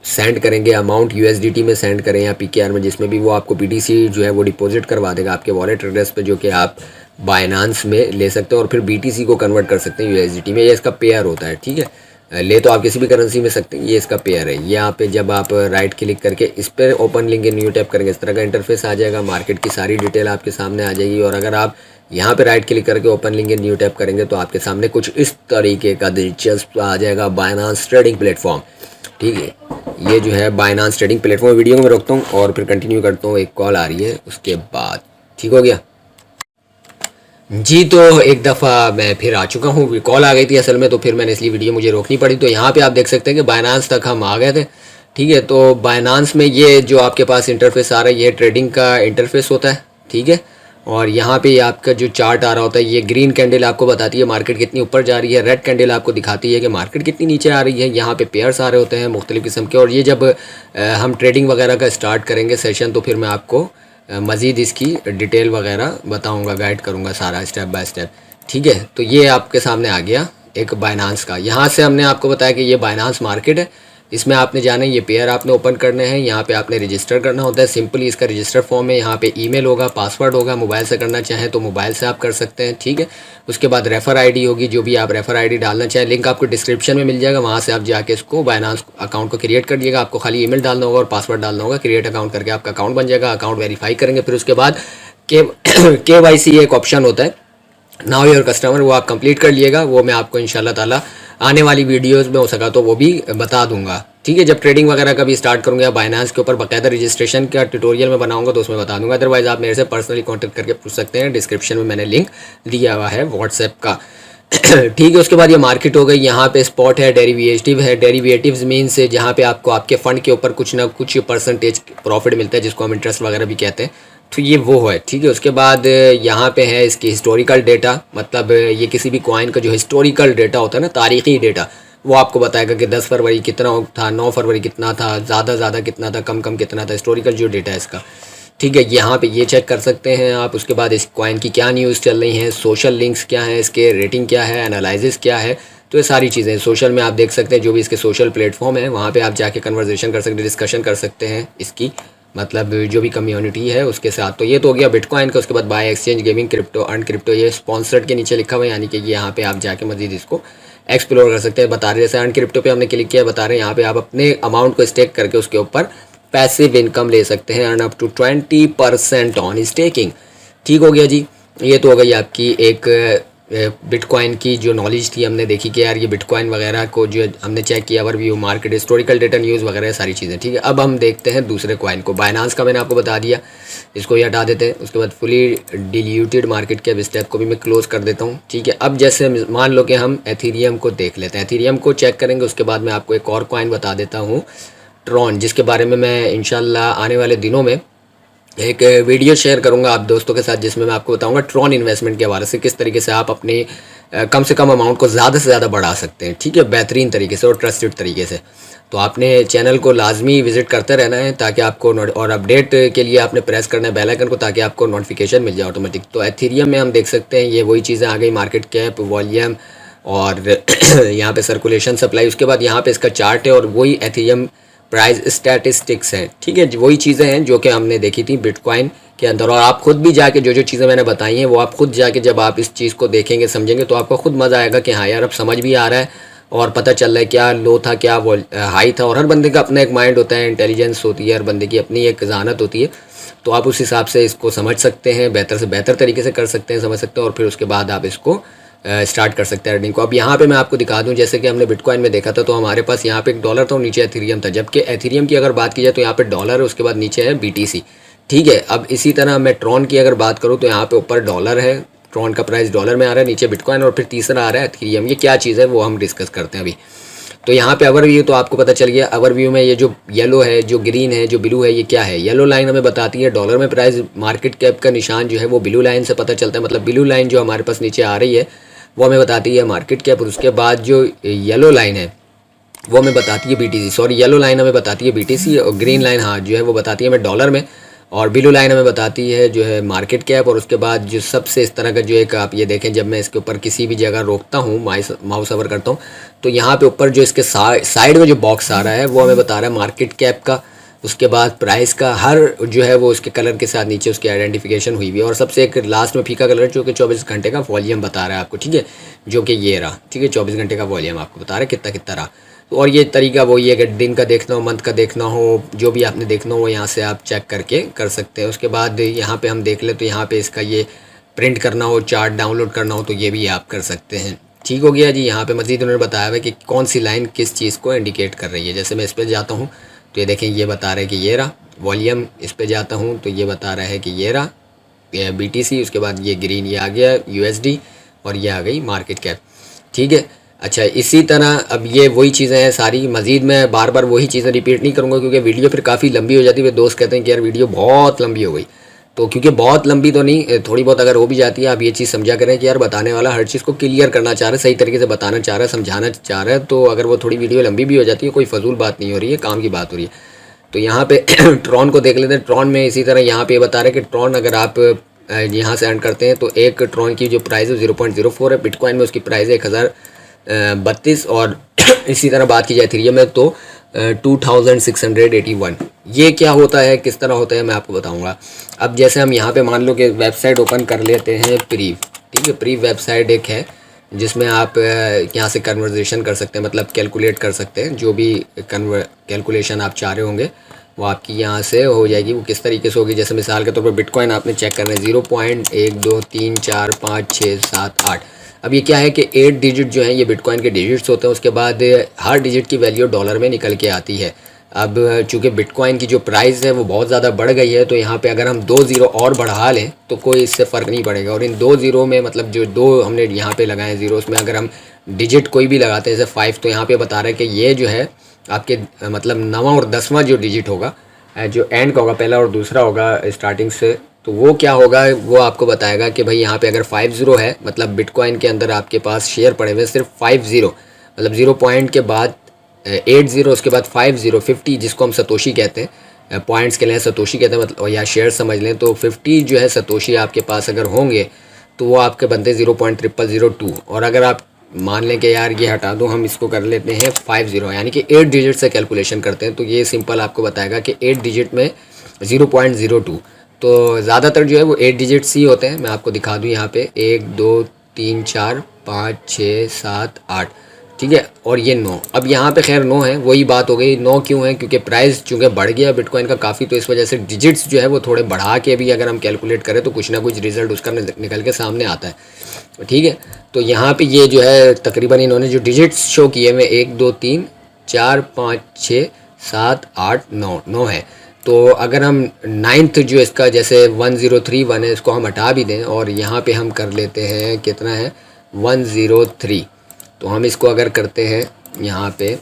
सेंड करेंगे, अमाउंट USDT में सेंड करें या PKR में, जिसमें भी वो आपको BTC जो है वो डिपॉजिट करवा देगा आपके वॉलेट एड्रेस पे, जो कि आप बाइनांस में ले सकते हैं और फिर BTC को कन्वर्ट कर सकते हैं USDT में। ये इसका पेयर होता है, ठीक है। ले तो आप किसी भी करेंसी में सकते हैं, ये इसका पेयर है। यहाँ पे जब आप राइट क्लिक करके इस पर open link in new tap करेंगे, इस तरह का इंटरफेस आ जाएगा, मार्केट की सारी डिटेल आपके सामने आ जाएगी। और अगर आप यहाँ पे राइट क्लिक करके open link in new tap करेंगे तो आपके सामने कुछ इस तरीके का दिलचस्प आ जाएगा, बाइनांस ट्रेडिंग प्लेटफॉर्म, ठीक है। ये जो है बाइनांस ट्रेडिंग प्लेटफॉर्म। वीडियो में रखता हूँ और फिर कंटिन्यू करता हूँ, एक कॉल आ रही है उसके बाद, ठीक हो गया जी। तो एक दफ़ा मैं फिर आ चुका हूँ, कॉल आ गई थी असल में, तो फिर मैंने इसलिए वीडियो मुझे रोकनी पड़ी। तो यहाँ पे आप देख सकते हैं कि बाइनांस तक हम आ गए थे, ठीक है। तो बाइनांस में ये जो आपके पास इंटरफेस आ रहा है, ये ट्रेडिंग का इंटरफेस होता है, ठीक है। और यहाँ पे आपका जो चार्ट आ रहा होता है, ये ग्रीन कैंडल आपको बताती है मार्केट कितनी ऊपर जा रही है, रेड कैंडल आपको दिखाती है कि मार्केट कितनी नीचे आ रही है। यहाँ पे पेयर्स आ रहे होते हैं मुख्तलिफ़ किस्म के। और ये जब हम ट्रेडिंग वगैरह का स्टार्ट करेंगे सेशन, तो फिर मैं आपको मज़ीद इसकी डिटेल वगैरह बताऊंगा, गाइड करूंगा सारा स्टेप बाय स्टेप, ठीक है। तो ये आपके सामने आ गया एक बाइनांस का। यहाँ से हमने आपको बताया कि ये बाइनांस मार्केट है, इसमें आपने जाना है, ये पेयर आपने ओपन करने हैं, यहाँ पे आपने रजिस्टर करना होता है। सिंपली इसका रजिस्टर फॉर्म है, यहाँ पे ईमेल होगा, पासवर्ड होगा, मोबाइल से करना चाहें तो मोबाइल से आप कर सकते हैं, ठीक है। उसके बाद रेफ़र आईडी होगी, जो भी आप रेफ़र आईडी डालना चाहें, लिंक आपको डिस्क्रिप्शन में मिल जाएगा, वहाँ से आप जाके इसको बाइनांस अकाउंट को क्रिएट कर दिएगा। आपको खाली ईमेल डालना होगा और पासवर्ड डालना होगा, क्रिएट अकाउंट करके आपका अकाउंट बन जाएगा। अकाउंट वेरीफाई करेंगे, फिर उसके बाद KYC एक ऑप्शन होता है, नाउ योर कस्टमर, वो आप कंप्लीट कर लिएगा। वो मैं आपको इंशाल्लाह ताला आने वाली वीडियोस में हो सका तो वो भी बता दूंगा, ठीक है। जब ट्रेडिंग वगैरह का भी स्टार्ट करूंगा, बाइनांस के ऊपर बाकायदा रजिस्ट्रेशन का ट्यूटोरियल में बनाऊंगा तो उसमें बता दूंगा। अदरवाइज़ आप मेरे से पर्सनली कांटेक्ट करके पूछ सकते हैं, डिस्क्रिप्शन में मैंने लिंक दिया हुआ है व्हाट्सएप का, ठीक है। उसके बाद ये मार्केट हो गई, यहाँ पे स्पॉट है, डेरिवेटिव है। डेरिवेटिव्स मीन्स से जहाँ पे आपको आपके फ़ंड के ऊपर कुछ ना कुछ परसेंटेज प्रॉफिट मिलता है, जिसको हम इंटरेस्ट वगैरह भी कहते हैं, तो ये वो है, ठीक है। उसके बाद यहाँ पे है इसकी हिस्टोरिकल डेटा, मतलब ये किसी भी कॉइन का जो हिस्टोरिकल डेटा होता है ना, तारीख़ी डेटा, वो आपको बताएगा कि 10 फरवरी कितना था, 9 फरवरी कितना था, ज़्यादा कितना था, कम कितना था, हिस्टोरिकल जो डेटा है इसका, ठीक है। यहाँ पे ये चेक कर सकते हैं आप। उसके बाद इस कॉइन की क्या न्यूज़ चल रही हैं, सोशल लिंक्स क्या हैं, इसके रेटिंग क्या है, एनालिसिस क्या है, तो ये सारी चीज़ें सोशल में आप देख सकते हैं। जो भी इसके सोशल प्लेटफॉर्म है वहाँ पे आप जाके कन्वर्सेशन कर सकते हैं, डिस्कशन कर सकते हैं इसकी, मतलब जो भी कम्युनिटी है उसके साथ। तो ये तो हो गया बिटकॉइन का। उसके बाद by exchange, gaming, crypto, earn crypto, ये स्पॉन्सर्ड के नीचे लिखा हुआ है, यानी कि यहाँ पे आप जाके मजीद इसको एक्सप्लोर कर सकते हैं। बता रहे जैसे अर्न क्रिप्टो पे हमने क्लिक किया, बता रहे हैं यहाँ पे आप अपने अमाउंट को स्टेक करके उसके ऊपर पैसिव इनकम ले सकते हैं, earn up to 20% on staking, ठीक हो गया जी। ये तो हो गई आपकी एक बिटकॉइन की जो नॉलेज थी, हमने देखी कि यार ये बिटकॉइन वगैरह को जो हमने चेक किया, overview, market, historical data, news वगैरह सारी चीज़ें, ठीक है। अब हम देखते हैं दूसरे कॉइन को। बाइनांस का मैंने आपको बता दिया, इसको ये हटा देते हैं। उसके बाद फुली डिल्यूटेड मार्केट के स्टेप को भी मैं क्लोज़ कर देता हूँ, ठीक है। अब जैसे मान लो कि हम एथीरियम को देख लेते हैं, एथीरियम को चेक करेंगे। उसके बाद मैं आपको एक और कॉइन बता देता हूँ, ट्रॉन, जिसके बारे में मैं इंशाल्लाह आने वाले दिनों में एक वीडियो शेयर करूंगा आप दोस्तों के साथ, जिसमें मैं आपको बताऊंगा ट्रॉन इन्वेस्टमेंट के हवाले से किस तरीके से आप अपने कम से कम अमाउंट को ज़्यादा से ज़्यादा बढ़ा सकते हैं, ठीक है, बेहतरीन तरीके से और ट्रस्टेड तरीके से। तो आपने चैनल को लाजमी विजिट करते रहना है ताकि आपको, और अपडेट के लिए आपने प्रेस करना है बेल आइकन को, ताकि आपको नोटिफिकेशन मिल जाए ऑटोमेटिक। तो एथीरियम में हम देख सकते हैं ये वही चीज़ें आ गई, मार्केट कैप, वॉल्यूम और यहाँ पे सर्कुलेशन, सप्लाई। उसके बाद यहाँ पे इसका चार्ट है और वही एथीरियम प्राइस स्टैटिस्टिक्स हैं, ठीक है। वही चीज़ें हैं जो कि हमने देखी थी बिटकॉइन के अंदर, और आप खुद भी जाके जो जो चीज़ें मैंने बताई हैं वो आप खुद जाके जब आप इस चीज़ को देखेंगे समझेंगे तो आपको खुद मज़ा आएगा कि हाँ यार अब समझ भी आ रहा है और पता चल रहा है क्या लो था क्या हाई था। और हर बंदे का अपना एक माइंड होता है, इंटेलिजेंस होती है, हर बंदे की अपनी एक जहानत होती है, तो आप उस हिसाब से इसको समझ सकते हैं, बेहतर से बेहतर तरीके से कर सकते हैं, समझ सकते हैं, और फिर उसके बाद आप इसको स्टार्ट कर सकते हैं अर्निंग को। अब यहाँ पे मैं आपको दिखा दूँ, जैसे कि हमने बिटकॉइन में देखा था तो हमारे पास यहाँ पे $1 था और नीचे एथेरियम था, जबकि एथेरियम की अगर बात की जाए तो यहाँ पे डॉलर है, उसके बाद नीचे है BTC, ठीक है। अब इसी तरह मैं ट्रॉन की अगर बात करूँ तो यहाँ पे ऊपर डॉलर है, ट्रॉन का प्राइस डॉलर में आ रहा है, नीचे बिटकॉइन और फिर तीसरा आ रहा है एथेरियम। ये क्या चीज़ है वो हम डिस्कस करते हैं अभी। तो यहाँ पे ओवरव्यू तो आपको पता चल गया। ओवरव्यू में ये जो येलो है, जो ग्रीन है, जो ब्लू है, ये क्या है? येलो लाइन हमें बताती है डॉलर में प्राइस, मार्केट कैप का निशान जो है वो ब्लू लाइन से पता चलता है, मतलब ब्लू लाइन जो हमारे पास नीचे आ रही है वो हमें बताती है मार्केट कैप, और उसके बाद जो येलो लाइन है वो हमें बताती है BTC, सॉरी येलो लाइन हमें बताती है BTC, और ग्रीन लाइन हाँ जो है वो बताती है हमें डॉलर में, और ब्लू लाइन हमें बताती है जो है मार्केट कैप। और उसके बाद जो सबसे इस तरह का जो एक आप ये देखें, जब मैं इसके ऊपर किसी भी जगह रोकता हूँ, माउस ओवर करता हूँ, तो यहाँ पे ऊपर जो इसके साइड में जो बॉक्स आ रहा है वो हमें बता रहा है मार्केट कैप का, उसके बाद प्राइस का, हर जो है वो उसके कलर के साथ नीचे उसकी आइडेंटिफिकेशन हुई हुई है, और सबसे एक लास्ट में फीका कलर जो कि 24 घंटे का वॉल्यूम बता रहा है आपको, ठीक है, जो कि ये रहा, ठीक है, 24 घंटे का वॉल्यूम आपको बता रहा है कितना कितना रहा। और ये तरीका वही है कि दिन का देखना हो, मंथ का देखना हो, जो भी आपने देखना हो यहाँ से आप चेक करके कर सकते हैं। उसके बाद यहाँ पे हम देख ले तो यहाँ पे इसका ये प्रिंट करना हो, चार्ट डाउनलोड करना हो तो ये भी आप कर सकते हैं। ठीक हो गया जी। यहाँ पे मज़ीद उन्होंने बताया हुआ है कि कौन सी लाइन किस चीज़ को इंडिकेट कर रही है। जैसे मैं इस पर जाता हूँ तो ये देखें, ये बता रहा है कि ये रहा वॉल्यूम, इस पर जाता हूँ तो ये बता रहा है कि ये रहा BTC, उसके बाद ये ग्रीन ये आ गया USD, और ये आ गई मार्केट कैप, ठीक है। अच्छा, इसी तरह अब ये वही चीज़ें हैं सारी, मज़ीद मैं बार बार वही चीज़ें रिपीट नहीं करूँगा क्योंकि वीडियो फिर काफ़ी लंबी हो जाती है। मेरे दोस्त कहते हैं कि यार वीडियो बहुत लंबी हो गई, तो क्योंकि बहुत लंबी तो नहीं, थोड़ी बहुत अगर हो भी जाती है, आप ये चीज़ समझा करें कि यार बताने वाला हर चीज़ को क्लियर करना चाह रहा है, सही तरीके से बताना चाह रहा है, समझाना चाह रहा है, तो अगर वो थोड़ी वीडियो लंबी भी हो जाती है, कोई फजूल बात नहीं हो रही है, काम की बात हो रही है। तो यहाँ पे ट्रॉन को देख लेते हैं। ट्रॉन में इसी तरह यहाँ पे बता रहे हैं कि ट्रॉन अगर आप यहाँ से अर्न करते हैं तो एक ट्रॉन की जो प्राइस है 0.04 है, बिटकॉइन में उसकी प्राइस है 1032, और इसी तरह बात की जाए एथेरियम में तो 2681। ये क्या होता है, किस तरह होता है, मैं आपको बताऊंगा। अब जैसे हम यहाँ पे मान लो कि वेबसाइट ओपन कर लेते हैं प्रीव, ठीक है, प्रीव वेबसाइट एक है जिसमें आप यहाँ से कन्वर्जेशन कर सकते हैं, मतलब कैलकुलेट कर सकते हैं, जो भी कैलकुलेशन आप चाह रहे होंगे वो आपकी यहाँ से हो जाएगी। वो किस तरीके से होगी, जैसे मिसाल के तौर पर बिटकॉइन आपने चेक करना है 0.1 2 3 4 5 6 7 8। अब ये क्या है कि 8 डिजिट जो हैं ये बिटकॉइन के डिजिट्स होते हैं, उसके बाद हर डिजिट की वैल्यू डॉलर में निकल के आती है। अब चूँकि बिटकॉइन की जो प्राइस है वो बहुत ज़्यादा बढ़ गई है, तो यहाँ पे अगर हम 2 ज़ीरो और बढ़ा लें तो कोई इससे फ़र्क नहीं पड़ेगा। और इन 2 ज़ीरो में, मतलब जो 2 हमने यहाँ पे लगाए ज़ीरो, उसमें अगर हम डिजिट कोई भी लगाते हैं जैसे 5, तो यहाँ पे बता रहा है कि ये जो है आपके मतलब 9वां और 10वां जो डिजिट होगा, जो एंड का होगा, पहला और दूसरा होगा स्टार्टिंग से, तो वो क्या होगा वो आपको बताएगा कि भाई यहाँ पे अगर 50 है, मतलब बिटकॉइन के अंदर आपके पास शेयर पड़े हुए सिर्फ 50, मतलब 0 पॉइंट के बाद 80, उसके बाद 50 जिसको हम सतोशी कहते हैं, पॉइंट्स के लिए सतोशी कहते हैं, मतलब या शेयर समझ लें, तो 50 जो है सतोशी आपके पास अगर होंगे तो वो आपके बनते 0.0002। और अगर आप मान लें कि यार ये हटा दो, हम इसको कर लेते हैं 50, यानी कि 8 डिजिट से कैलकुलेशन करते हैं, तो ये सिंपल आपको बताएगा कि 8 डिजिट में 0.02, तो ज़्यादातर जो है वो 8 डिजिट्स ही होते हैं। मैं आपको दिखा दूँ यहाँ पे 1 2 3 4 5 6 7 8, ठीक है, और ये 9। अब यहाँ पे खैर 9 है, वही बात हो गई। 9 क्यों है? क्योंकि प्राइस चूँकि बढ़ गया बिटकॉइन का काफ़ी, तो इस वजह से डिजिट्स जो है वो थोड़े बढ़ा के भी अगर हम कैलकुलेट करें तो कुछ ना कुछ रिजल्ट उसका निकल के सामने आता है, ठीक है। तो यहाँ पे ये जो है तकरीबन इन्होंने जो डिजिट्स शो किए हुए 1 2 3 4 5 6 7 8 9 है। तो अगर हम 9th जो इसका जैसे 1031 है, इसको हम हटा भी दें और यहाँ पे हम कर लेते हैं कितना है 103, तो हम इसको अगर करते हैं यहाँ पे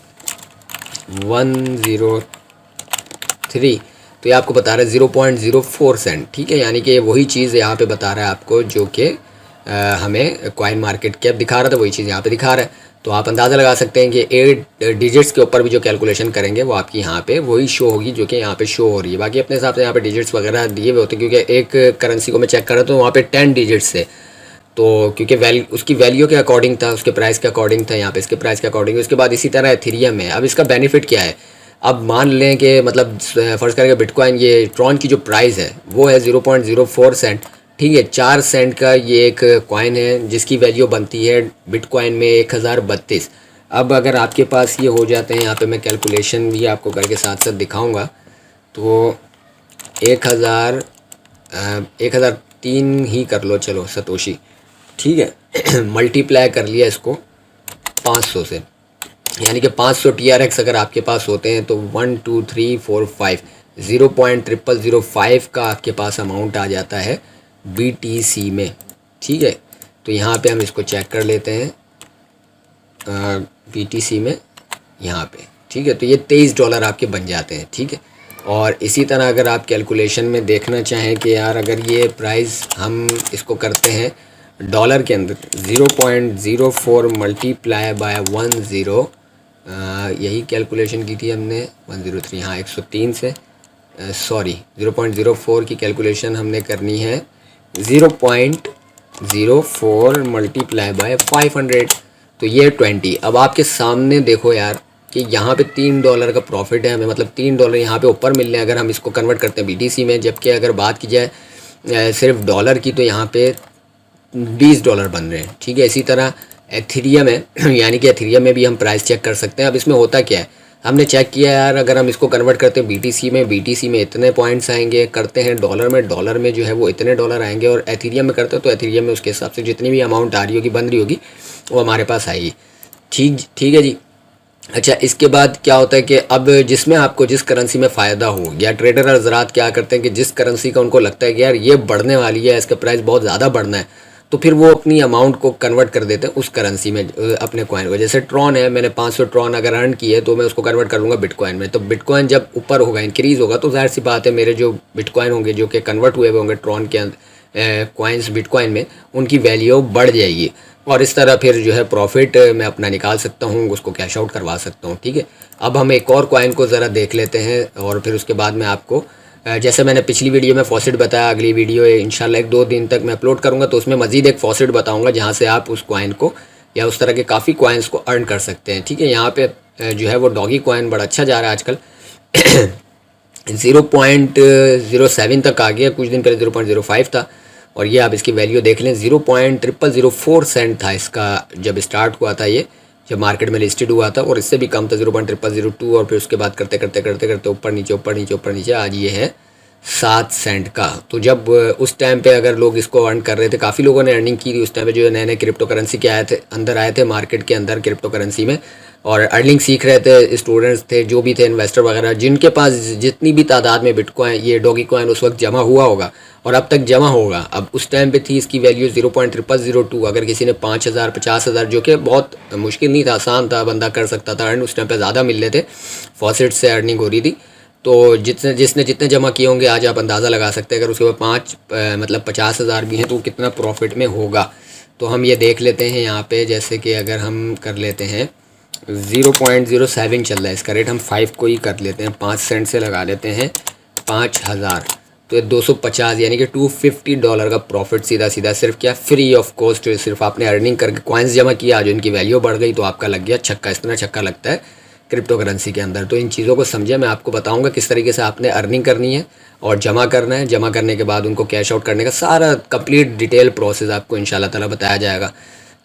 103, तो ये आपको बता रहा है 0.04 सेंट, ठीक है, यानी कि वही चीज़ यहाँ पे बता रहा है आपको जो कि हमें कॉइन मार्केट कैप दिखा रहा था, वही चीज़ यहाँ पे दिखा रहा है। तो आप अंदाज़ा लगा सकते हैं कि 8 डिजिट्स के ऊपर भी जो कैलकुलेशन करेंगे वो आपकी यहाँ पे वही शो होगी जो कि यहाँ पे शो हो रही है। बाकी अपने हिसाब से यहाँ पे डिजिट्स वगैरह दिए हुए होते हैं, क्योंकि एक करेंसी को मैं चेक कर रहा था तो वहाँ पे 10 डिजिट्स थे, तो क्योंकि उसकी वैल्यू के अकॉर्डिंग था, उसके प्राइस के अकॉर्डिंग था, यहाँ पे इसके प्राइस के अकॉर्डिंग। उसके बाद इसी तरह एथेरियम है। अब इसका बेनिफिट क्या है? अब मान लें कि मतलब फ़र्ज़ करें कि बिटकॉइन ये ट्रॉन की जो प्राइस है वो है 0.04 सेंट, ठीक है। 4 सेंट का ये एक कॉइन है जिसकी वैल्यू बनती है बिटकॉइन में 1032। अब अगर आपके पास ये हो जाते हैं, यहाँ पे मैं कैलकुलेशन भी आपको करके साथ साथ दिखाऊंगा, तो 1003 ही कर लो चलो सतोशी, ठीक है। मल्टीप्लाई कर लिया इसको 500 से, यानी कि 500 TRX अगर आपके पास होते हैं तो 1 2 3 4 5 0.0005 का आपके पास अमाउंट आ जाता है BTC में, ठीक है। तो यहाँ पे हम इसको चेक कर लेते हैं BTC में यहाँ पे, ठीक है। तो ये $23 आपके बन जाते हैं, ठीक है। और इसी तरह अगर आप कैलकुलेशन में देखना चाहें कि यार अगर ये प्राइस हम इसको करते हैं डॉलर के अंदर 0.04 मल्टीप्लाई बाय 10, यही कैलकुलेशन की थी हमने 103, हाँ 103 से सॉरी 0.04 की कैलकुलेशन हमने करनी है 0.04 मल्टीप्लाई बाय 500, तो ये 20। अब आपके सामने देखो यार कि यहाँ पे $3 का प्रॉफिट है हमें, मतलब $3 यहाँ पे ऊपर मिल रहे हैं अगर हम इसको कन्वर्ट करते हैं BTC में। जबकि अगर बात की जाए सिर्फ डॉलर की तो यहाँ पे $20 बन रहे हैं, ठीक है। इसी तरह एथेरियम है यानी कि एथेरियम में भी हम प्राइस चेक कर सकते हैं। अब इसमें होता क्या है, हमने चेक किया यार अगर हम इसको कन्वर्ट करते हैं BTC में इतने पॉइंट्स आएंगे, करते हैं डॉलर में जो है वो इतने डॉलर आएंगे, और एथेरियम में करते हैं तो एथेरियम में उसके हिसाब से जितनी भी अमाउंट आ रही होगी बन रही होगी वो हमारे पास आएगी, ठीक है जी। अच्छा, इसके बाद क्या होता है कि अब जिसमें आपको जिस करेंसी में फ़ायदा हो, या ट्रेडर हज़रात क्या करते हैं कि जिस करेंसी का उनको लगता है कि यार ये बढ़ने वाली है, इसका प्राइस बहुत ज़्यादा बढ़ना है, तो फिर वो अपनी अमाउंट को कन्वर्ट कर देते हैं उस करेंसी में अपने कॉइन को। जैसे ट्रॉन है, मैंने 500 ट्रॉन अगर अर्न की है तो मैं उसको कन्वर्ट कर लूँगा बिटकॉइन में। तो बिटकॉइन जब ऊपर होगा, इंक्रीज़ होगा, तो जाहिर सी बात है मेरे जो बिटकॉइन होंगे जो कि कन्वर्ट हुए होंगे ट्रॉन के कॉइन्स बिटकॉइन में, उनकी वैल्यू बढ़ जाएगी, और इस तरह फिर जो है प्रॉफिट मैं अपना निकाल सकता हूँ, उसको कैश आउट करवा सकता हूँ, ठीक है। अब हम एक और कॉइन को ज़रा देख लेते हैं, और फिर उसके बाद मैं आपको जैसे मैंने पिछली वीडियो में फॉसिट बताया, अगली वीडियो इंशाल्लाह 1-2 दिन तक मैं अपलोड करूँगा तो उसमें मज़ीद एक फॉसिट बताऊँगा जहाँ से आप उस कॉइन को या उस तरह के काफ़ी कॉइन्स को अर्न कर सकते हैं, ठीक है। यहाँ पे जो है वो डॉगी कॉइन बड़ा अच्छा जा रहा है आजकल 0.07 तक आ गया, कुछ दिन पहले 0.05 था, और ये आप इसकी वैल्यू देख लें 0.0004 सेंट था इसका जब स्टार्ट हुआ था, ये जब मार्केट में लिस्टेड हुआ था, और इससे भी कम था 0.0002, और फिर उसके बाद करते करते ऊपर नीचे आज ये है 7 सेंट का। तो जब उस टाइम पे अगर लोग इसको अर्न कर रहे थे, काफ़ी लोगों ने अर्निंग की थी उस टाइम पे, जो नए क्रिप्टो करेंसी के अंदर आए थे मार्केट के अंदर क्रिप्टो करेंसी में, और अर्निंग सीख रहे थे, स्टूडेंट्स थे, जो भी थे, इन्वेस्टर वगैरह, जिनके पास जितनी भी तादाद में बिटकॉइन ये डॉगी कॉइन उस वक्त जमा हुआ होगा और अब तक जमा होगा। अब उस टाइम पे थी इसकी वैल्यू 0.0002। अगर किसी ने 5,000 50,000, जो कि बहुत मुश्किल नहीं था, आसान था, बंदा कर सकता था अर्न, उस टाइम पे ज़्यादा मिल रहे थे, फॉसिट से अर्निंग हो रही थी। तो जिसने जितने जमा किए होंगे आज आप अंदाज़ा लगा सकते हैं, अगर उसके बाद मतलब 50,000 भी हैं तो कितना प्रॉफिट में होगा। तो हम ये देख लेते हैं यहाँ पे, जैसे कि अगर हम कर लेते हैं 0.07 चल रहा है इसका रेट, हम 5 को ही कर लेते हैं, 5 सेंट से लगा लेते हैं 5,000, तो ये 250 यानी कि $250 का प्रॉफिट सीधा सिर्फ क्या, फ्री ऑफ कॉस्ट, सिर्फ आपने अर्निंग करके कॉइन्स जमा किया, जो इनकी वैल्यू बढ़ गई तो आपका लग गया छक्का। इस तरह छक्का लगता है क्रिप्टो करेंसी के अंदर। तो इन चीज़ों को समझे, मैं आपको बताऊंगा किस तरीके से आपने अर्निंग करनी है और जमा करना है, जमा करने के बाद उनको कैश आउट करने का सारा कंप्लीट डिटेल प्रोसेस आपको इंशाल्लाह ताला बताया जाएगा,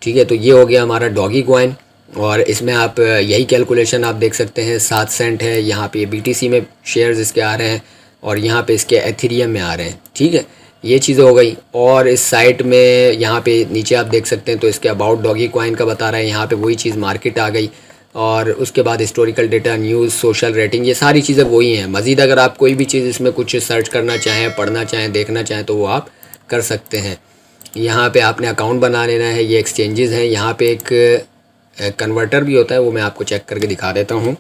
ठीक है। तो ये हो गया हमारा डॉगी कॉइन, और इसमें आप यही कैलकुलेशन आप देख सकते हैं, 7 सेंट है, यहाँ पे BTC में शेयर्स इसके आ रहे हैं, और यहाँ पे इसके एथेरियम में आ रहे हैं, ठीक है। ये चीज़ें हो गई, और इस साइट में यहाँ पे नीचे आप देख सकते हैं तो इसके अबाउट डॉगी कॉइन का बता रहा है, यहाँ पे वही चीज़ मार्केट आ गई, और उसके बाद historical data, news, social rating, ये सारी चीज़ें वही हैं। मज़ीद अगर आप कोई भी चीज़ इसमें कुछ सर्च करना चाहें, पढ़ना चाहें, देखना चाहें तो वो आप कर सकते हैं। यहाँ पे आपने अकाउंट बना लेना है, ये एक्सचेंजेस हैं, यहाँ पे एक कन्वर्टर भी होता है, वो मैं आपको चेक करके दिखा देता हूँ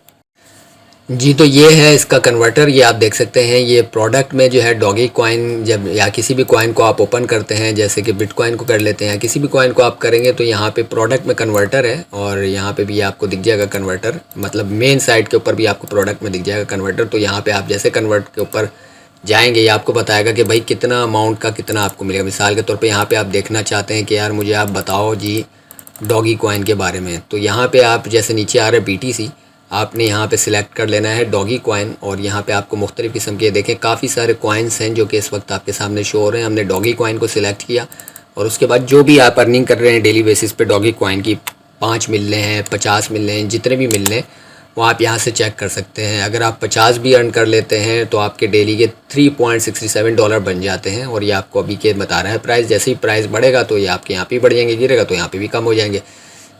जी। तो ये है इसका कन्वर्टर, ये आप देख सकते हैं। ये प्रोडक्ट में जो है डॉगी कॉइन, जब या किसी भी कॉइन को आप ओपन करते हैं, जैसे कि बिटकॉइन को कर लेते हैं, किसी भी कॉइन को आप करेंगे तो यहाँ पे प्रोडक्ट में कन्वर्टर है, और यहाँ पे भी आपको दिख जाएगा कन्वर्टर, मतलब मेन साइट के ऊपर भी आपको प्रोडक्ट में दिख जाएगा कन्वर्टर। तो यहाँ पे आप जैसे कन्वर्ट के ऊपर जाएंगे, ये आपको बताएगा कि भाई कितना अमाउंट का कितना आपको मिलेगा। मिसाल के तौर पर यहाँ पर आप देखना चाहते हैं कि यार मुझे आप बताओ जी डॉगी कॉइन के बारे में, तो यहाँ पे आप जैसे नीचे आ रहे हैं BTC, आपने यहाँ पे सिलेक्ट कर लेना है डॉगी कॉइन, और यहाँ पे आपको मुख्तलिफ़ किस्म के देखें काफ़ी सारे कॉइन्स हैं जो कि इस वक्त आपके सामने शो हो रहे हैं। हमने डॉगी कॉइन को सिलेक्ट किया और उसके बाद जो भी आप अर्निंग कर रहे हैं डेली बेसिस पे डॉगी कॉइन की 5 मिल रहे हैं, 50 मिल रहे हैं, जितने भी मिल रहे हैं वो आप यहाँ से चेक कर सकते हैं। अगर आप 50 भी अर्न कर लेते हैं तो आपके डेली के $3.67 बन जाते हैं, और ये आपको अभी के बता रहा है प्राइस। जैसे ही प्राइस बढ़ेगा तो ये आपके यहाँ पे बढ़ जाएंगे, गिरेगा तो यहाँ पे भी कम हो जाएंगे।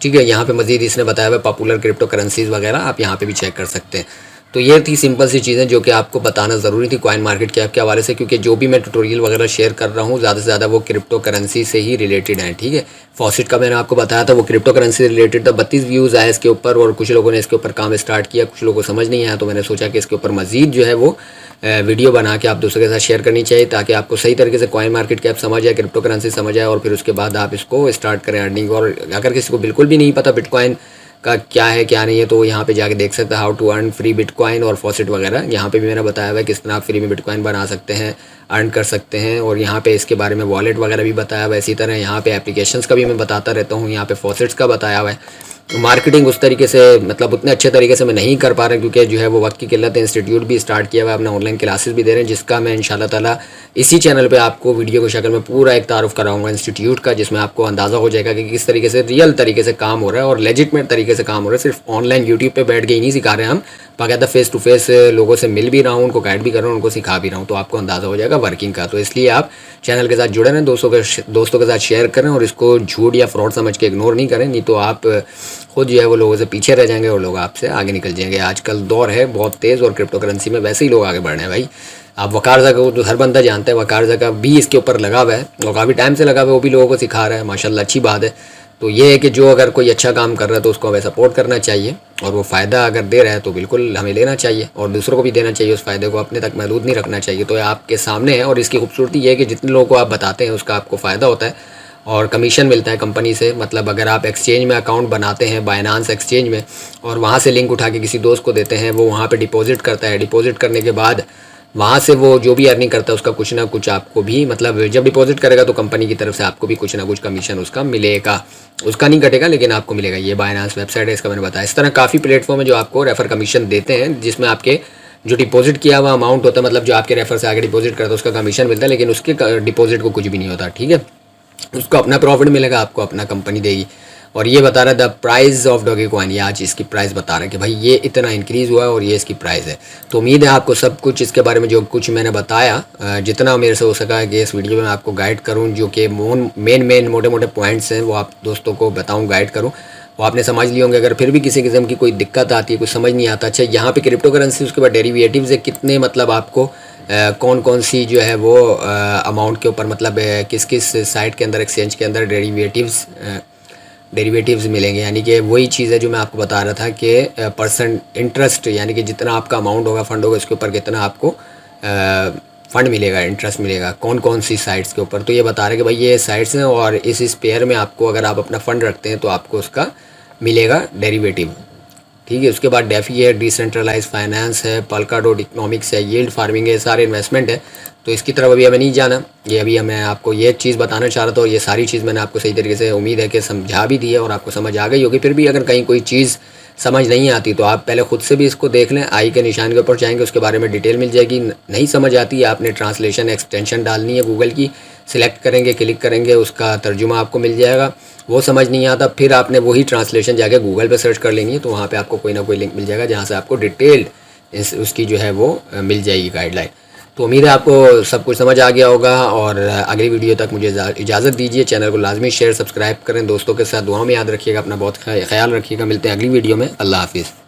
ठीक है, यहाँ पे मज़ीद इसने बताया हुआ पॉपुलर क्रिप्टो करेंसीज़ वगैरह आप यहाँ पे भी चेक कर सकते हैं। तो ये थी सिंपल सी चीज़ें जो कि आपको बताना ज़रूरी थी कॉइन मार्केट कैप के हवाले से, क्योंकि जो भी मैं ट्यूटोरियल वगैरह शेयर कर रहा हूँ ज़्यादा से ज़्यादा वो क्रिप्टो करेंसी से ही रिलेटेड हैं। ठीक है, फॉसिट का मैंने आपको बताया था वो क्रिप्टो करेंसी से रिलेटेड था। 32 व्यूज़ आए इसके ऊपर, और कुछ लोगों ने इसके ऊपर काम स्टार्ट किया, कुछ लोगों को समझ नहीं आया, तो मैंने सोचा कि इसके ऊपर मज़ीद जो है वो वीडियो बना के आप दूसरों के साथ शेयर करनी चाहिए, ताकि आपको सही तरीके से कॉइन मार्केट कैप समझ आए, क्रिप्टो करेंसी समझ आए, और फिर उसके बाद आप इसको स्टार्ट करें अर्निंग। और अगर किसी को बिल्कुल भी नहीं पता बिटकॉइन का क्या है क्या नहीं है, तो यहाँ पे जाके देख सकते हैं how to earn free bitcoin और फॉसिट वगैरह। यहाँ पे भी मैंने बताया हुआ है किस तरह आप फ्री में बिटकॉइन बना सकते हैं, अर्न कर सकते हैं, और यहाँ पे इसके बारे में वॉलेट वगैरह भी बताया हुआ है। इसी तरह यहाँ पे एप्लीकेशंस का भी मैं बताता रहता हूँ, यहाँ पे फॉसिट्स का बताया हुआ है। मार्केटिंग उस तरीके से मतलब उतने अच्छे तरीके से मैं नहीं कर पा रहा, क्योंकि जो है वो वक्त की किल्लत है। इंस्टीट्यूट भी स्टार्ट किया हुआ है, अपना ऑनलाइन क्लासेस भी दे रहे हैं, जिसका मैं इंशाल्लाह ताला इसी चैनल पे आपको वीडियो की शक्ल में पूरा एक तारुफ कराऊंगा इंस्टीट्यूट का, जिसमें आपको अंदाज़ा हो जाएगा कि किस तरीके से रियल तरीके से काम हो रहा है और लेजिटमेट तरीके से काम हो रहा है। सिर्फ ऑनलाइन यूट्यूब पर बैठ के ही नहीं सिखा रहे हैं हम, बाकायदा फेस टू फेस लोगों से मिल भी रहा हूँ, उनको गाइड भी कर रहा हूँ, उनको सिखा भी रहा हूँ, तो आपको अंदाज़ा हो जाएगा वर्किंग का। तो इसलिए आप चैनल के साथ जुड़े रहें, दोस्तों के साथ शेयर करें, और इसको झूठ या फ्रॉड समझ के इग्नोर नहीं करें, नहीं तो आप खुद जो है वो लोगों से पीछे रह जाएंगे और लोग आपसे आगे निकल जाएंगे। आजकल दौर है बहुत तेज़, और क्रिप्टो करेंसी में वैसे ही लोग आगे बढ़ रहे हैं भाई। आप वकारजा को तो हर बंदा जानता है, वकारजा का भी इसके ऊपर लगा हुआ है और काफ़ी टाइम से लगा हुआ है, वो भी लोगों को सिखा रहा है, माशाल्लाह अच्छी बात है। तो ये है कि जो अगर कोई अच्छा काम कर रहा है तो उसको हमें सपोर्ट करना चाहिए, और वो फ़ायदा अगर दे रहा है तो बिल्कुल हमें लेना चाहिए, और दूसरों को भी देना चाहिए। उस फ़ायदे को अपने तक महदूद नहीं रखना चाहिए। तो ये आपके सामने है, और इसकी खूबसूरती ये है कि जितने लोगों को आप बताते हैं उसका आपको फ़ायदा होता है और कमीशन मिलता है कंपनी से। मतलब अगर आप एक्सचेंज में अकाउंट बनाते हैं, बाइनांस एक्सचेंज में, और वहाँ से लिंक उठा के किसी दोस्त को देते हैं, वो वहाँ पे डिपॉजिट करता है। डिपॉजिट करने के बाद वहाँ से वो जो भी अर्निंग करता है उसका कुछ ना कुछ आपको भी, मतलब जब डिपॉजिट करेगा तो कंपनी की तरफ से आपको भी कुछ ना कुछ कमीशन उसका मिलेगा। उसका नहीं कटेगा लेकिन आपको मिलेगा। ये बाइनांस वेबसाइट है, इसका मैंने बताया। इस तरह काफ़ी प्लेटफॉर्म है जो आपको रेफ़र कमीशन देते हैं, जिसमें आपके जो डिपॉजिट किया हुआ अमाउंट होता है, मतलब जो आपके रेफ़र से आगे डिपॉजिट करता है उसका कमीशन मिलता है, लेकिन उसके डिपॉजिट को कुछ भी नहीं होता। ठीक है, उसको अपना प्रॉफिट मिलेगा, आपको अपना कंपनी देगी। और ये बता रहा है the price of doggy coin, ये आज इसकी प्राइस बता रहा है कि भाई ये इतना इंक्रीज़ हुआ है और ये इसकी प्राइस है। तो उम्मीद है आपको सब कुछ इसके बारे में जो कुछ मैंने बताया, जितना मेरे से हो सका है कि इस वीडियो में आपको गाइड करूं, जो कि मेन मोटे मोटे पॉइंट्स हैं वो आप दोस्तों को बताऊं, गाइड करूं, वो आपने समझ लिए होंगे। अगर फिर भी किसी किस्म की कोई दिक्कत आती है, कुछ समझ नहीं आता, अच्छा यहाँ पे क्रिप्टो करेंसी, उसके बाद डेरिवेटिव्स है कितने, मतलब आपको कौन कौन सी जो है वो अमाउंट के ऊपर, मतलब किस किस साइट के अंदर, एक्सचेंज के अंदर डेरिवेटिव्स मिलेंगे। यानी कि वही चीज़ है जो मैं आपको बता रहा था कि परसेंट इंटरेस्ट, यानी कि जितना आपका अमाउंट होगा, फंड होगा, इसके ऊपर कितना आपको फ़ंड मिलेगा, इंटरेस्ट मिलेगा, कौन कौन सी साइट्स के ऊपर। तो ये बता रहे हैं कि भाई ये साइट्स हैं, और इस पेयर में आपको अगर आप अपना फ़ंड रखते हैं तो आपको उसका मिलेगा डेरिवेटिव। ठीक है, उसके बाद डेफी है, डिसेंट्रलाइज फाइनेंस है, पॉल्काडॉट इकोनॉमिक्स है, यील्ड फार्मिंग है, सारे इन्वेस्टमेंट है। तो इसकी तरफ अभी हमें नहीं जाना, ये अभी मैं आपको ये चीज़ बताना चाह रहा था, और ये सारी चीज़ मैंने आपको सही तरीके से उम्मीद है कि समझा भी दी है और आपको समझ आ गई होगी। फिर भी अगर कहीं कोई चीज़ समझ नहीं आती तो आप पहले ख़ुद से भी इसको देख लें, आई के निशान के ऊपर जाएंगे, उसके बारे में डिटेल मिल जाएगी। नहीं समझ आती है, आपने ट्रांसलेशन एक्सटेंशन डालनी है गूगल की, सिलेक्ट करेंगे, क्लिक करेंगे, उसका तर्जुमा आपको मिल जाएगा। वो समझ नहीं आता, फिर आपने वही ट्रांसलेशन जाके गूगल पे सर्च कर लेनी है, तो वहाँ पे आपको कोई ना कोई लिंक मिल जाएगा जहाँ से आपको डिटेल्ड उसकी जो है वो मिल जाएगी गाइडलाइन। तो उम्मीद है आपको सब कुछ समझ आ गया होगा, और अगली वीडियो तक मुझे इजाज़त दीजिए। चैनल को लाजमी शेयर सब्सक्राइब करें, दोस्तों के साथ दुआओं में याद रखिएगा, अपना बहुत ख्याल रखिएगा। मिलते हैं अगली वीडियो में, अल्लाह हाफिज़।